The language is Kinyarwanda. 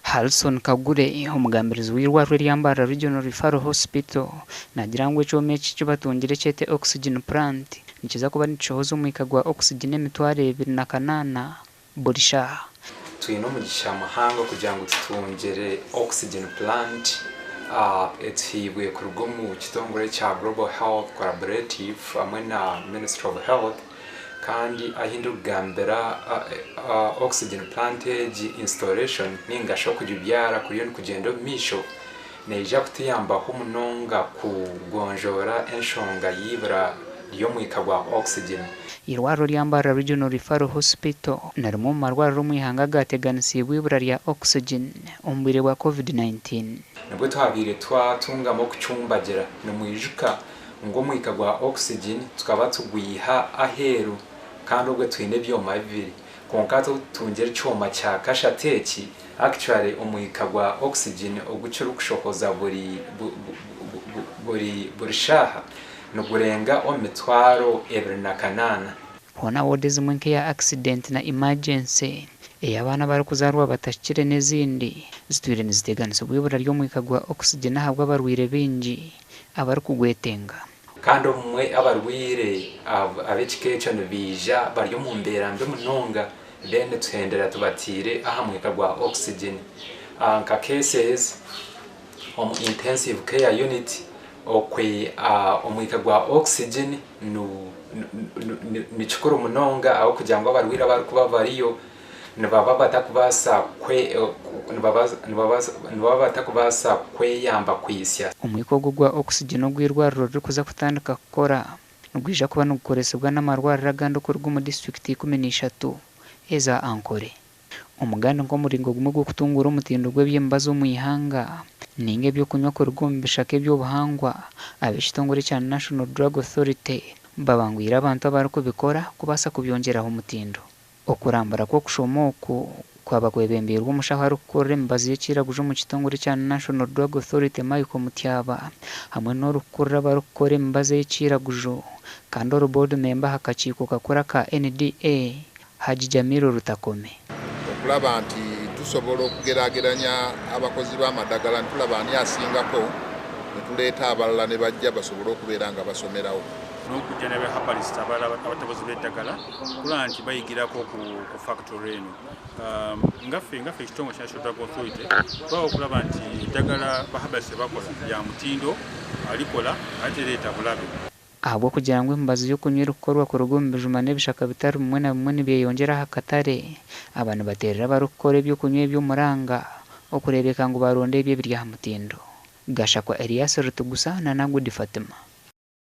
Halson Kagure omugambirizi w'Irwariro Mbarara Referral Hospital Ageihangwe ekyoma eki batungire kyete oxygyen plant nikiza kuba nikihoza omwika gwa oxygyen emitwaro 28 buri shaaha. Tuyina omugisha mahanga kugira ngu tutungire oxygyen plant etihibwe kuruga omu kitongore kya Global Health Collaborative hamwe na Ministry of Health kandi ahindu kugambira oxygyen plant egi installation ningasho kugibyara kuriyo nikugenda omumisho neija kutuyambaho munonga kugonjora enshonga y'ibura ry'omwika gwa oxygyen. Irwariro Mbarara Referral Hospital narimwe mu marwariro omwihanga gateganisibwe ibura rya oxygyen omu bwire bwa COVID-19. Nibwo twabiire twatungamo okucumbagira nimwijuka ngo omwika gwa oxygyen tukaba tugwiha aheru kandi ubwo twine ebyoma bibiri konka tutungire ekyoma kya kashateki actually omwika gwa oxygyen ogucuru kushokoza buri shaaha nugurenga omitwaro 28. Hona wode zimwe nk'eya accident na emergency ey'abaana bari kuzarwa batashikire n'ezindi zitwire niziteganisibwa ibura ry'omwika gwa oxygyen ahabwa abarwire bingi abari kugwetenga. Kandi omwe abarwire ab'ekika ekyo nibija bari omu mbeera mbi munonga then tuhendera tubatire aha mwika gwa oxygyen nka cases omu intensive care unit okwe omwika gwa oxygyen ni kikuru munonga aho kugira ngu abarwire abari kuba bariyo nibaba batakubasa kweyamba kwisya. Omwika ogwo gwa oxygyen ogw'irwariro rurikuza kutandika kukora nigwija kuba nigukoresibwa n'amarwariro agandi okuruga omu district 13 eza Ankore. Omuganda nk'omuringo gumwe gw'okutungura omutindo gw'eby'emibazi omwihanga ninga ebyokunywa kuruga omu bishaka eby'obuhangwa ab'ekitongore kya National Drug Authority babangwire abantu abari kubikora kubasa kubyongeraho omutindo. Okurambura kw'okushoma oku kwaba kwebembirwe omushaho arikukorera emibazi y'ekiraguzo mu kitongore kya National Drug Authority Michael Mutyaba hamwe n'orukukorera abarikukora emibazi y'ekiraguzo kandi board member hakakiiko kakora ka NDA Haji Jamiro Rutakome. Okulaba nti tusobola okugeraageranya abakozi b'amadagala ntulaba ani asingako netuleeta abalala ne bajja basobole okubeera nga basomerawo. N'okujja n'abahabalista abatabuzi b'eddagala kulaba nti bayigirako ku factory eno. Ngaffe ekitongole kya National Drug Authority bawa okulaba nti eddagala bahabalista bakola lya mutindo alikola ate leeta bulabe. Ahabwo kugira ngu emibazi y'okunywa erikukorwa kuruga omu bijuma n'ebishaka bitari bimwe na bimwe nibyeyongyeraho akatare abantu baterera abarikukora ebyokunywa eby'omuranga okureebeka ngu baronda ebyo ebiri aha mutindo. Gashakwa Elias Rutugusa na Nagudi Fatima.